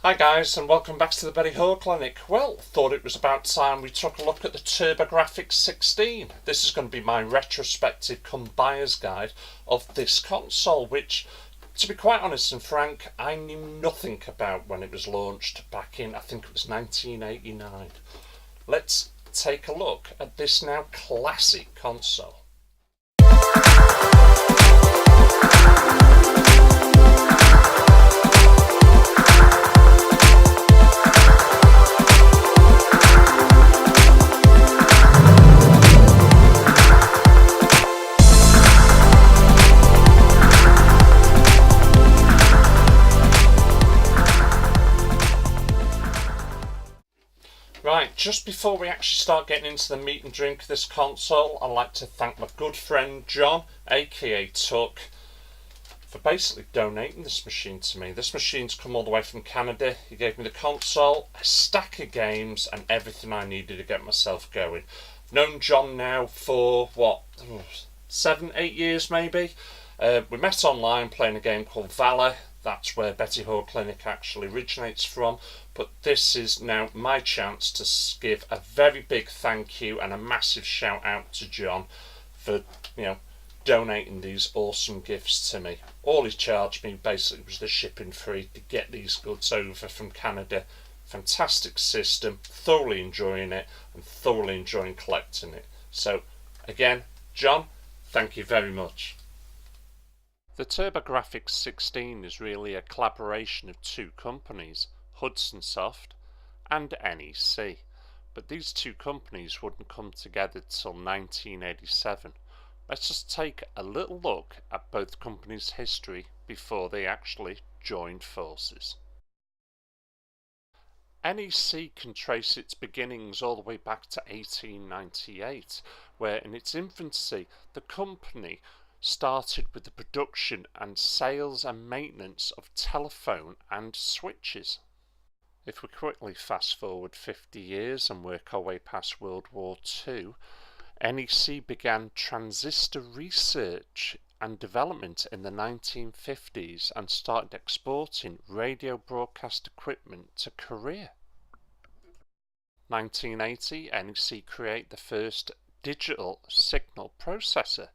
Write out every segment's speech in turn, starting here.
Hi guys, and welcome back to the Betty Hall Clinic. Well, thought it was about time we took a look at the Turbografx 16. This is going to be my retrospective come buyer's guide of this console, which, to be quite honest and frank, I knew nothing about when it was launched back in, I think it was 1989. Let's take a look at this now classic console. Right, just before we actually start getting into the meat and drink of this console, I'd like to thank my good friend John, aka Tuck, for basically donating this machine to me. This machine's come all the way from Canada. He gave me the console, a stack of games, and everything I needed to get myself going. I've known John now for, 7-8 years maybe. We met online playing a game called Valor. That's where Betty Hall Clinic actually originates from. But this is now my chance to give a very big thank you and a massive shout out to John for, donating these awesome gifts to me. All he charged me basically was the shipping fee to get these goods over from Canada. Fantastic system, thoroughly enjoying it and thoroughly enjoying collecting it. So again, John, thank you very much. The Turbografx 16 is really a collaboration of two companies, Hudson Soft and NEC, but these two companies wouldn't come together till 1987. Let's just take a little look at both companies' history before they actually joined forces. NEC can trace its beginnings all the way back to 1898, where in its infancy the company started with the production and sales and maintenance of telephone and switches. If we quickly fast forward 50 years and work our way past World War II, NEC began transistor research and development in the 1950s and started exporting radio broadcast equipment to Korea. 1980, NEC created the first digital signal processor.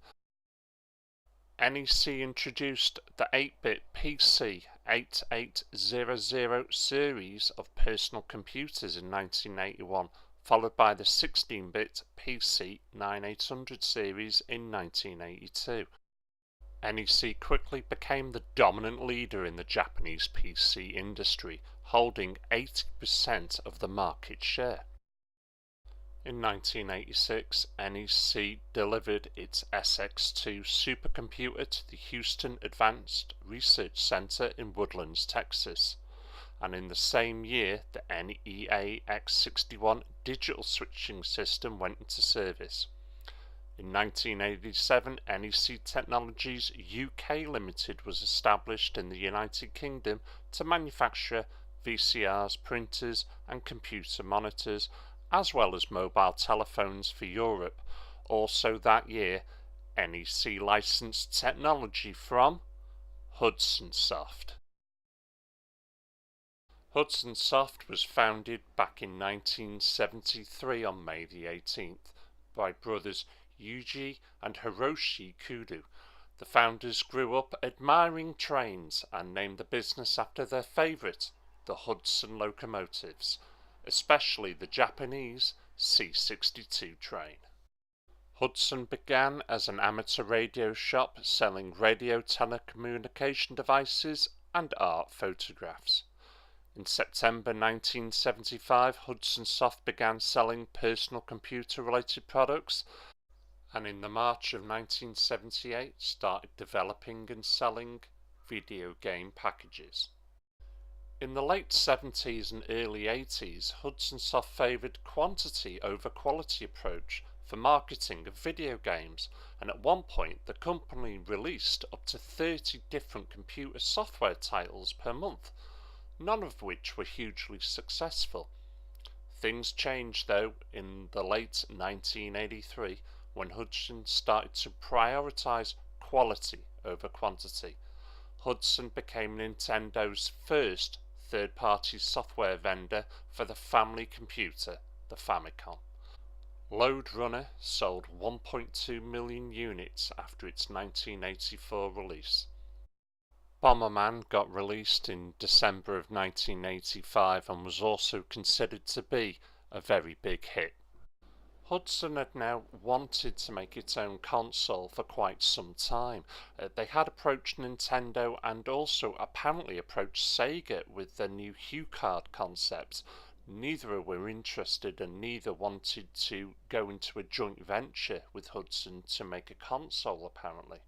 NEC introduced the 8-bit PC 8800 series of personal computers in 1981, followed by the 16-bit PC 9800 series in 1982. NEC quickly became the dominant leader in the Japanese PC industry, holding 80% of the market share. In 1986, NEC delivered its SX2 supercomputer to the Houston Advanced Research Center in Woodlands, Texas, and in the same year the NEAX61 digital switching system went into service. In 1987, NEC Technologies UK Limited was established in the United Kingdom to manufacture VCRs, printers and computer monitors, as well as mobile telephones for Europe. Also that year, NEC licensed technology from Hudson Soft. Hudson Soft was founded back in 1973 on May the 18th by brothers Yuji and Hiroshi Kudo. The founders grew up admiring trains and named the business after their favourite, the Hudson locomotives, especially the Japanese C62 train. Hudson began as an amateur radio shop selling radio telecommunication devices and art photographs. In September 1975, Hudson Soft began selling personal computer-related products, and in the March of 1978 started developing and selling video game packages. In the late 70s and early 80s, Hudson Soft favoured quantity over quality approach for marketing of video games, and at one point the company released up to 30 different computer software titles per month, none of which were hugely successful. Things changed though in the late 1983 when Hudson started to prioritise quality over quantity. Hudson became Nintendo's first third-party software vendor for the family computer, the Famicom. Lode Runner sold 1.2 million units after its 1984 release. Bomberman got released in December of 1985 and was also considered to be a very big hit. Hudson had now wanted to make its own console for quite some time. They had approached Nintendo and also apparently approached Sega with their new HuCard concept. Neither were interested and neither wanted to go into a joint venture with Hudson to make a console apparently.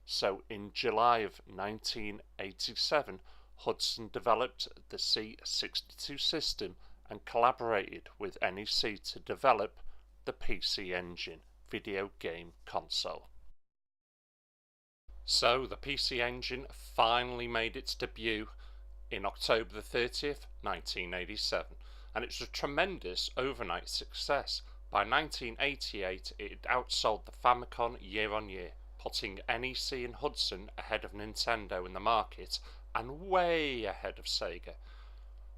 So in July of 1987, Hudson developed the C62 system and collaborated with NEC to develop the PC Engine video game console. So the PC Engine finally made its debut in October the 30th, 1987, and it was a tremendous overnight success. By 1988 it had outsold the Famicom year on year, putting NEC and Hudson ahead of Nintendo in the market and way ahead of Sega.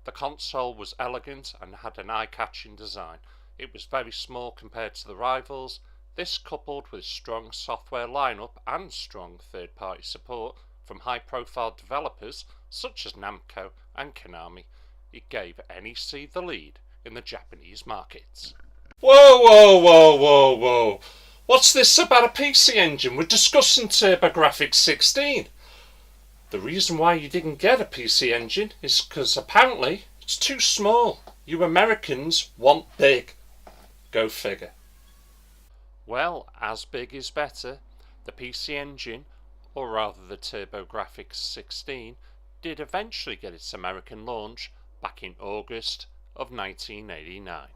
The console was elegant and had an eye-catching design. It was very small compared to the rivals. This, coupled with strong software lineup and strong third-party support from high-profile developers such as Namco and Konami, it gave NEC the lead in the Japanese markets. Whoa, whoa, whoa, whoa, whoa! What's this about a PC Engine? We're discussing Turbografx 16. The reason why you didn't get a PC Engine is because apparently it's too small. You Americans want big. Go figure. Well, as big is better. The PC Engine, or rather the Turbografx 16, did eventually get its American launch back in August of 1989.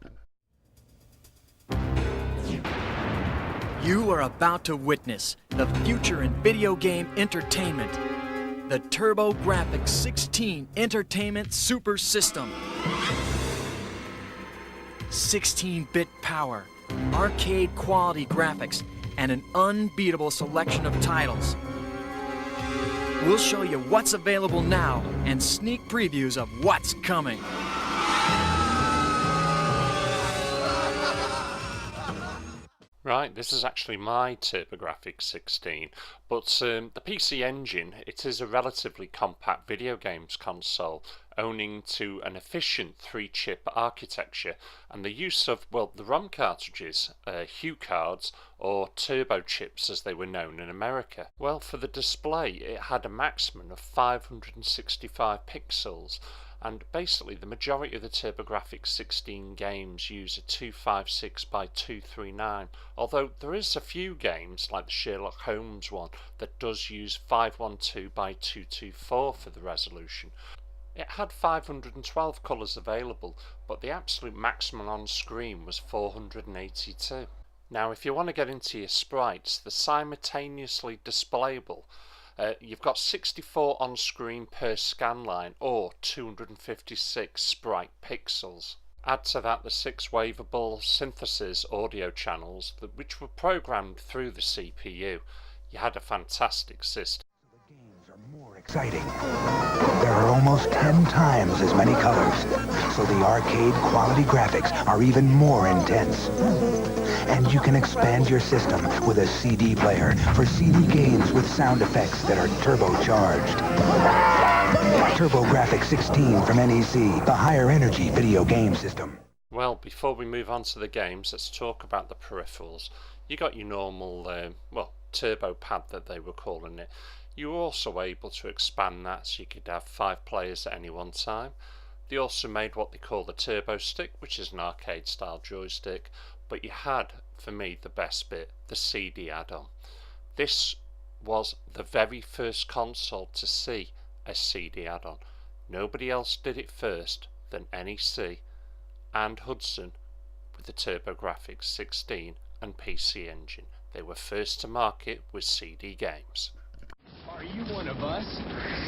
You are about to witness the future in video game entertainment. The Turbografx 16 Entertainment Super System. 16-bit power, arcade quality graphics, and an unbeatable selection of titles. We'll show you what's available now and sneak previews of what's coming. Right, this is actually my Turbografx 16, but the PC Engine, it is a relatively compact video games console, owning to an efficient 3-chip architecture and the use of, well, the ROM cartridges, HuCards, or turbo chips as they were known in America. Well, for the display it had a maximum of 565 pixels, and basically the majority of the Turbografx 16 games use a 256 by 239, although there is a few games like the Sherlock Holmes one that does use 512 by 224 for the resolution. It had 512 colours available, but the absolute maximum on screen was 482. Now if you want to get into your sprites, they're simultaneously displayable. You've got 64 on screen per scan line, or 256 sprite pixels. Add to that the 6 waveable synthesis audio channels which were programmed through the CPU. You had a fantastic system. The games are more exciting. There are almost 10 times as many colors, so the arcade quality graphics are even more intense. And you can expand your system with a CD player for CD games with sound effects that are turbocharged. Turbografx 16 from NEC, the higher energy video game system. Well, before we move on to the games, let's talk about the peripherals. You got your normal, turbo pad that they were calling it. You were also able to expand that so you could have 5 players at any one time. They also made what they call the turbo stick, which is an arcade style joystick, but you had, for me, the best bit, the CD add-on. This was the very first console to see a CD add-on. Nobody else did it first than NEC and Hudson with the Turbografx 16 and PC Engine. They were first to market with CD games. Are you one of us?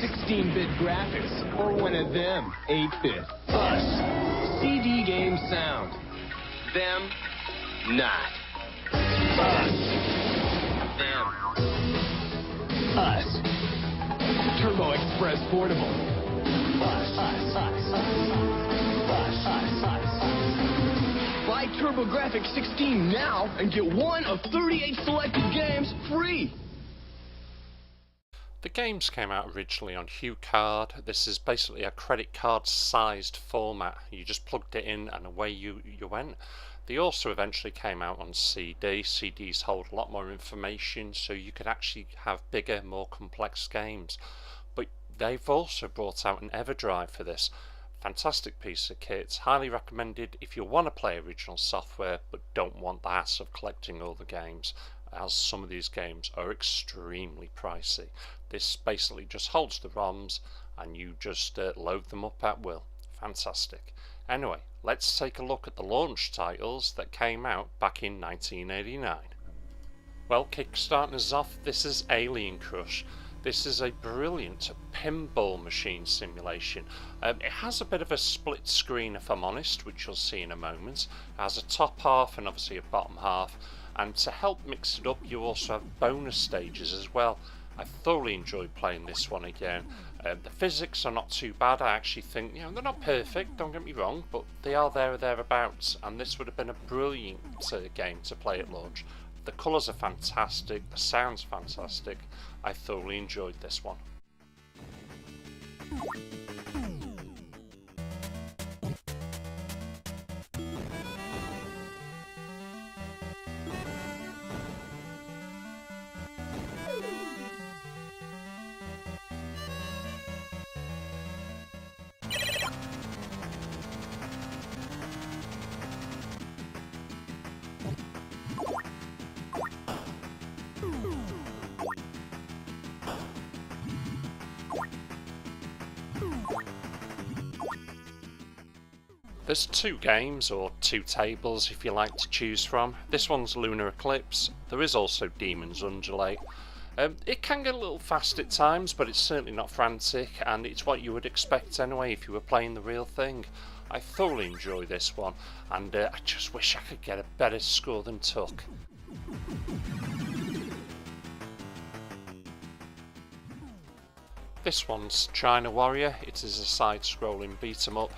16-bit graphics, or one of them, 8-bit? Us, CD game sound. Them, not. Us, them. Us, Turbo Express Portable. Buy Turbografx 16 now and get one of 38 selected games free. The games came out originally on HuCard. This is basically a credit card sized format. You just plugged it in and away you went. They also eventually came out on CD. CDs hold a lot more information, so you could actually have bigger, more complex games. But they've also brought out an EverDrive for this. Fantastic piece of kit, highly recommended if you want to play original software but don't want the hassle of collecting all the games, as some of these games are extremely pricey. This basically just holds the ROMs and you just load them up at will. Fantastic. Anyway, let's take a look at the launch titles that came out back in 1989. Well, kickstarting us off, this is Alien Crush. This is a brilliant pinball machine simulation. It has a bit of a split screen, if I'm honest, which you'll see in a moment. It has a top half and obviously a bottom half, and to help mix it up you also have bonus stages as well. I thoroughly enjoyed playing this one again. The physics are not too bad. I actually think, you know, they're not perfect, don't get me wrong, but they are there or thereabouts, and this would have been a brilliant game to play at launch. The colours are fantastic, the sound's fantastic. I thoroughly enjoyed this one. There's two games, or two tables if you like to choose from. This one's Lunar Eclipse. There is also Demon's Undulate. It can get a little fast at times, but it's certainly not frantic, and it's what you would expect anyway if you were playing the real thing. I thoroughly enjoy this one, and I just wish I could get a better score than Tuck. This one's China Warrior. It is a side-scrolling beat-em-up,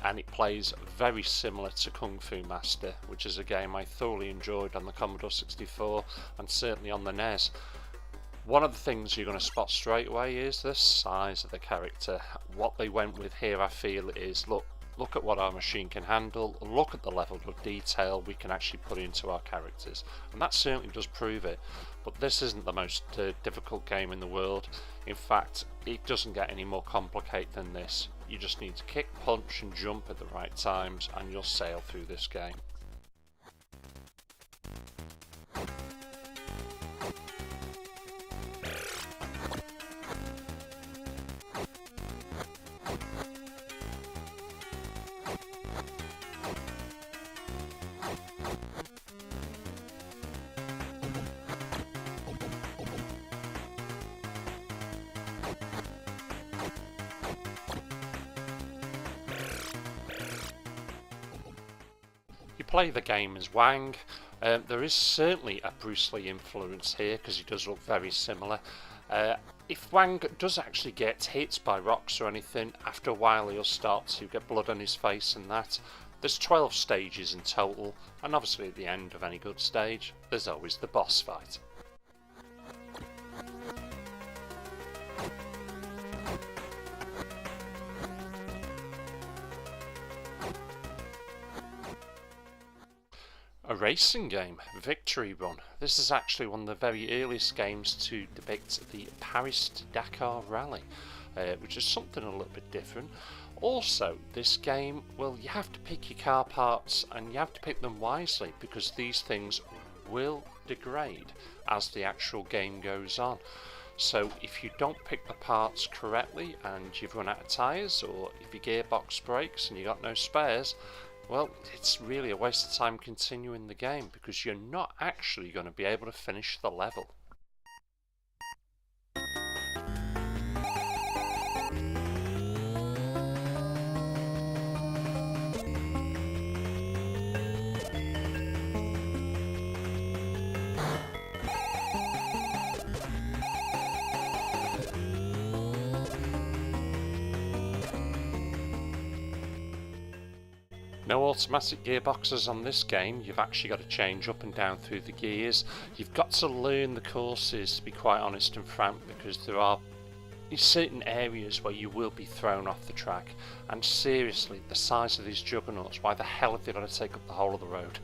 and it plays very similar to Kung Fu Master, which is a game I thoroughly enjoyed on the Commodore 64 and certainly on the NES. One of the things you're going to spot straight away is the size of the character. What they went with here, I feel, is look at what our machine can handle, look at the level of detail we can actually put into our characters, and that certainly does prove it. But this isn't the most difficult game in the world. In fact, it doesn't get any more complicated than this. You just need to kick, punch and jump at the right times and you'll sail through this game. Play the game as Wang. There is certainly a Bruce Lee influence here because he does look very similar. If Wang does actually get hit by rocks or anything, after a while he'll start to get blood on his face and that. There's 12 stages in total, and obviously at the end of any good stage there's always the boss fight. A racing game, Victory Run. This is actually one of the very earliest games to depict the Paris to Dakar Rally, which is something a little bit different. Also, this game, well, you have to pick your car parts and you have to pick them wisely because these things will degrade as the actual game goes on. So if you don't pick the parts correctly and you've run out of tyres, or if your gearbox breaks and you got no spares, well, it's really a waste of time continuing the game because you're not actually going to be able to finish the level. No automatic gearboxes on this game. You've actually got to change up and down through the gears. You've got to learn the courses, to be quite honest and frank, because there are certain areas where you will be thrown off the track. And seriously, the size of these juggernauts, why the hell have they got to take up the whole of the road?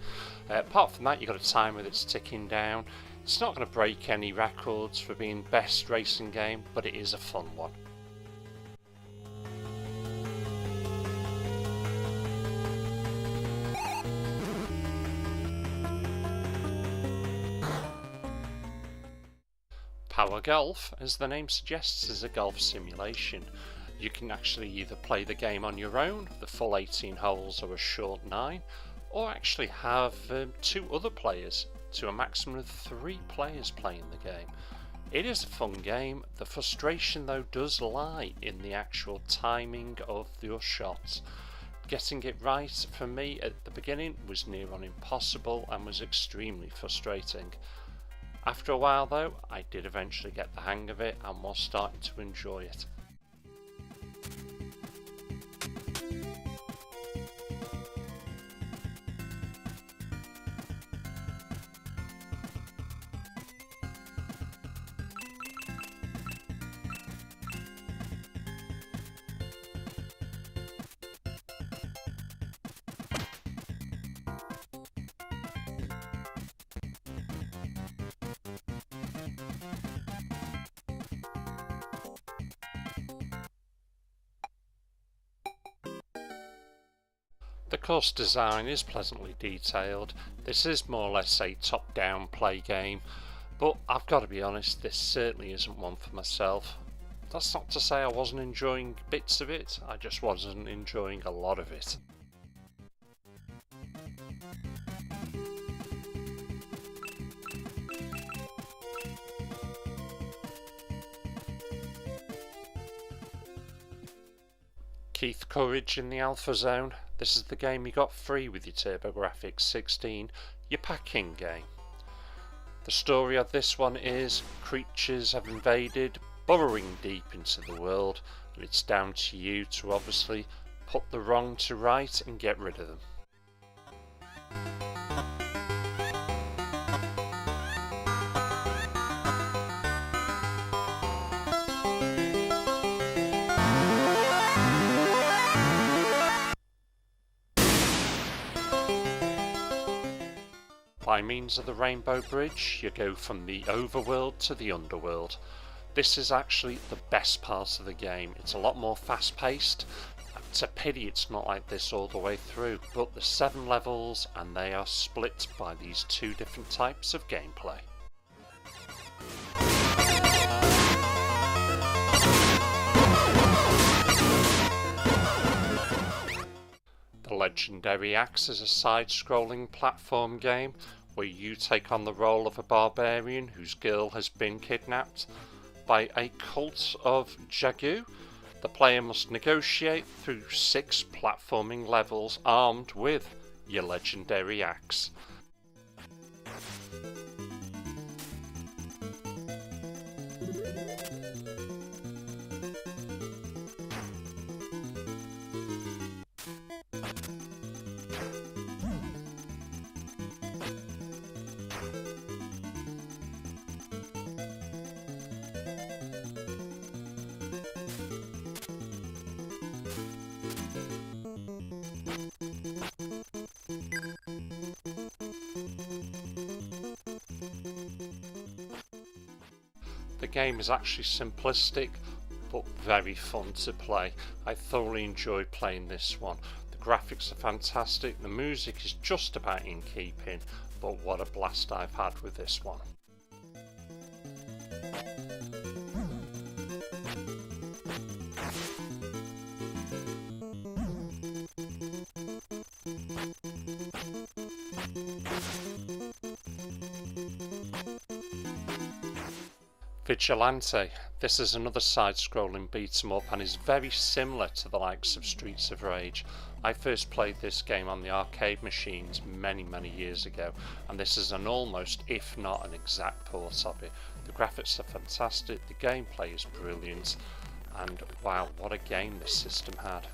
Apart from that, you've got a timer that's ticking down. It's not going to break any records for being best racing game, but it is a fun one. Power Golf, as the name suggests, is a golf simulation. You can actually either play the game on your own, the full 18 holes or a short 9, or actually have 2 other players, to a maximum of 3 players playing the game. It is a fun game. The frustration though does lie in the actual timing of your shots. Getting it right for me at the beginning was near on impossible and was extremely frustrating. After a while though, I did eventually get the hang of it and was starting to enjoy it. The course design is pleasantly detailed. This is more or less a top-down play game, but I've got to be honest, this certainly isn't one for myself. That's not to say I wasn't enjoying bits of it, I just wasn't enjoying a lot of it. Keith Courage in the Alpha Zone. This is the game you got free with your Turbografx 16, your pack-in game. The story of this one is creatures have invaded, burrowing deep into the world, and it's down to you to obviously put the wrong to right and get rid of them. By means of the Rainbow Bridge, you go from the overworld to the underworld. This is actually the best part of the game. It's a lot more fast paced. It's a pity it's not like this all the way through, but there's 7 levels and they are split by these 2 different types of gameplay. The Legendary Axe is a side-scrolling platform game where you take on the role of a barbarian whose girl has been kidnapped by a cult of Jagu. The player must negotiate through 6 platforming levels armed with your Legendary Axe. The game is actually simplistic but very fun to play. I thoroughly enjoyed playing this one. The graphics are fantastic, the music is just about in keeping, but what a blast I've had with this one. Vigilante. This is another side-scrolling beat-em-up and is very similar to the likes of Streets of Rage. I first played this game on the arcade machines many years ago, and this is an almost, if not an exact port of it. The graphics are fantastic, the gameplay is brilliant, and wow, what a game this system had.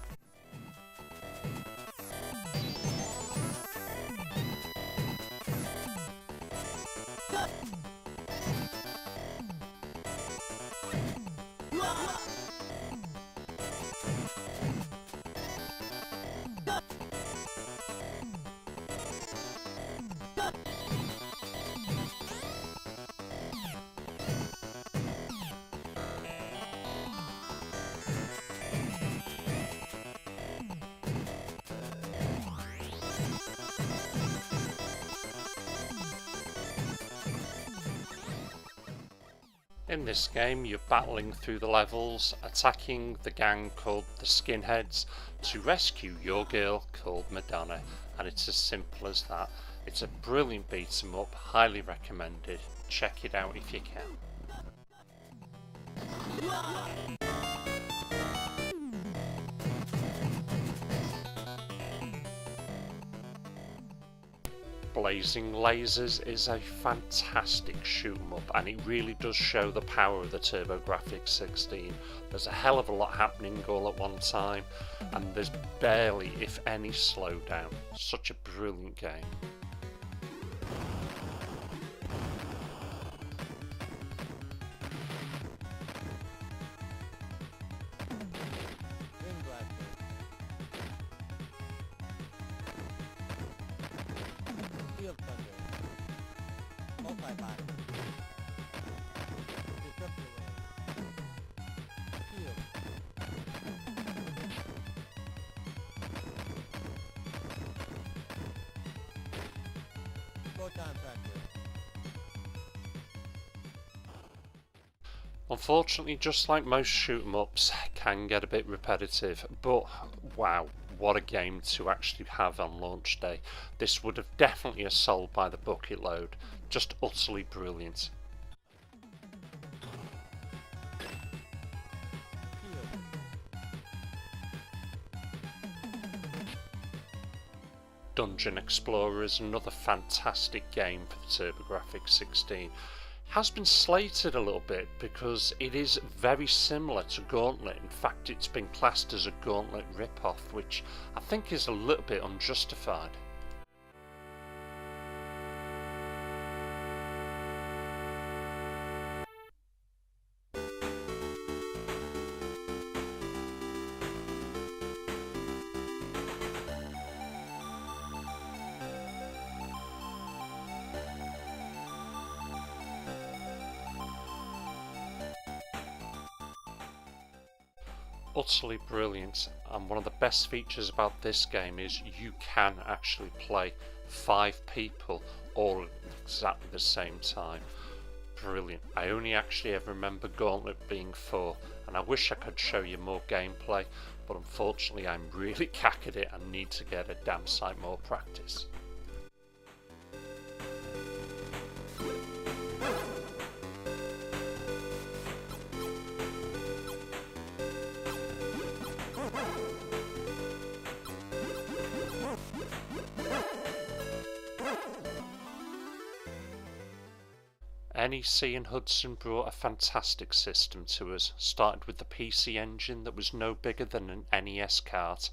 In this game, you're battling through the levels, attacking the gang called the Skinheads to rescue your girl called Madonna, and it's as simple as that. It's a brilliant beat 'em up, highly recommended. Check it out if you can. Blazing Lasers is a fantastic shoot 'em up, and it really does show the power of the Turbografx 16. There's a hell of a lot happening all at one time, and there's barely, if any, slowdown. Such a brilliant game. Unfortunately, just like most shoot 'em ups, can get a bit repetitive, but wow, what a game to actually have on launch day. This would have definitely a sold by the bucket load. Just utterly brilliant. Dungeon Explorer is another fantastic game for the Turbografx 16. Has been slated a little bit because it is very similar to Gauntlet. In fact, it's been classed as a Gauntlet rip-off, which I think is a little bit unjustified. Utterly brilliant, and one of the best features about this game is you can actually play 5 people all at exactly the same time. Brilliant. I only actually ever remember Gauntlet being 4, and I wish I could show you more gameplay, but unfortunately I'm really cack at it and need to get a damn sight more practice. NEC and Hudson brought a fantastic system to us. Started with the PC Engine that was no bigger than an NES cart,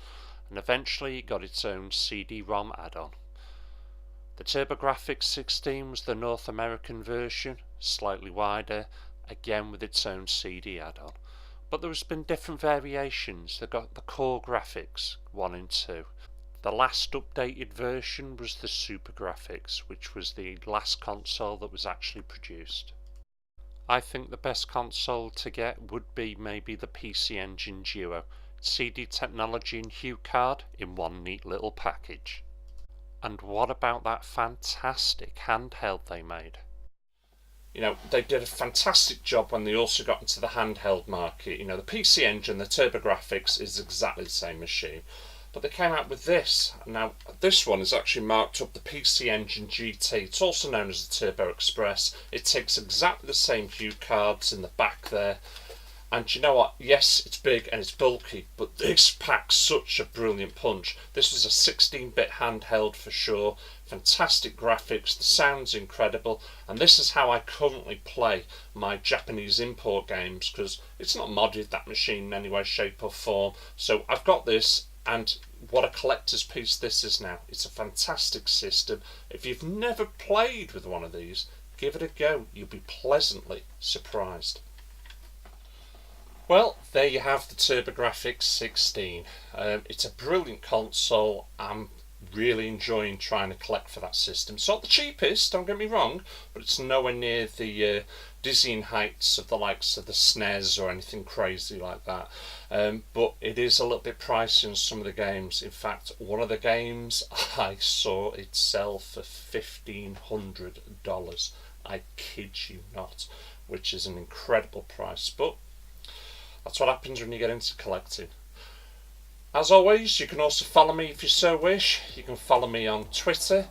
and eventually it got its own CD-ROM add-on. The Turbografx 16 was the North American version, slightly wider, again with its own CD add-on. But there has been different variations. They got the core graphics 1 and 2. The last updated version was the Supergraphics, which was the last console that was actually produced. I think the best console to get would be maybe the PC Engine Duo. CD technology and HuCard in one neat little package. And what about that fantastic handheld they made? You know, they did a fantastic job when they also got into the handheld market. You know, the PC Engine, the Turbografx, is exactly the same machine. But they came out with this. Now, this one is actually marked up the PC Engine GT. It's also known as the Turbo Express. It takes exactly the same hue cards in the back there. And you know what? Yes, it's big and it's bulky, but this packs such a brilliant punch. This was a 16-bit handheld for sure. Fantastic graphics, the sound's incredible, and this is how I currently play my Japanese import games, because it's not modded, that machine, in any way, shape or form. So I've got this, and what a collector's piece this is now. It's a fantastic system. If you've never played with one of these, give it a go. You'll be pleasantly surprised. Well, there you have the Turbografx 16. It's a brilliant console. I'm really enjoying trying to collect for that system. It's not the cheapest, don't get me wrong, but it's nowhere near the dizzying heights of the likes of the SNES or anything crazy like that. But it is a little bit pricey on some of the games. In fact, one of the games I saw it sell for $1,500. I kid you not. which is an incredible price, but that's what happens when you get into collecting. As always, you can also follow me if you so wish. You can follow me on Twitter,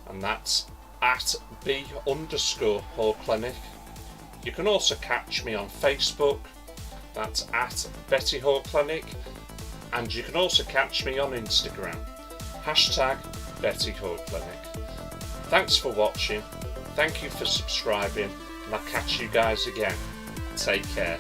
and that's at @B_Horclinic. You can also catch me on Facebook, that's at Betty Horclinic, and you can also catch me on Instagram, #Betty Horclinic. Thanks for watching, thank you for subscribing, and I'll catch you guys again. Take care.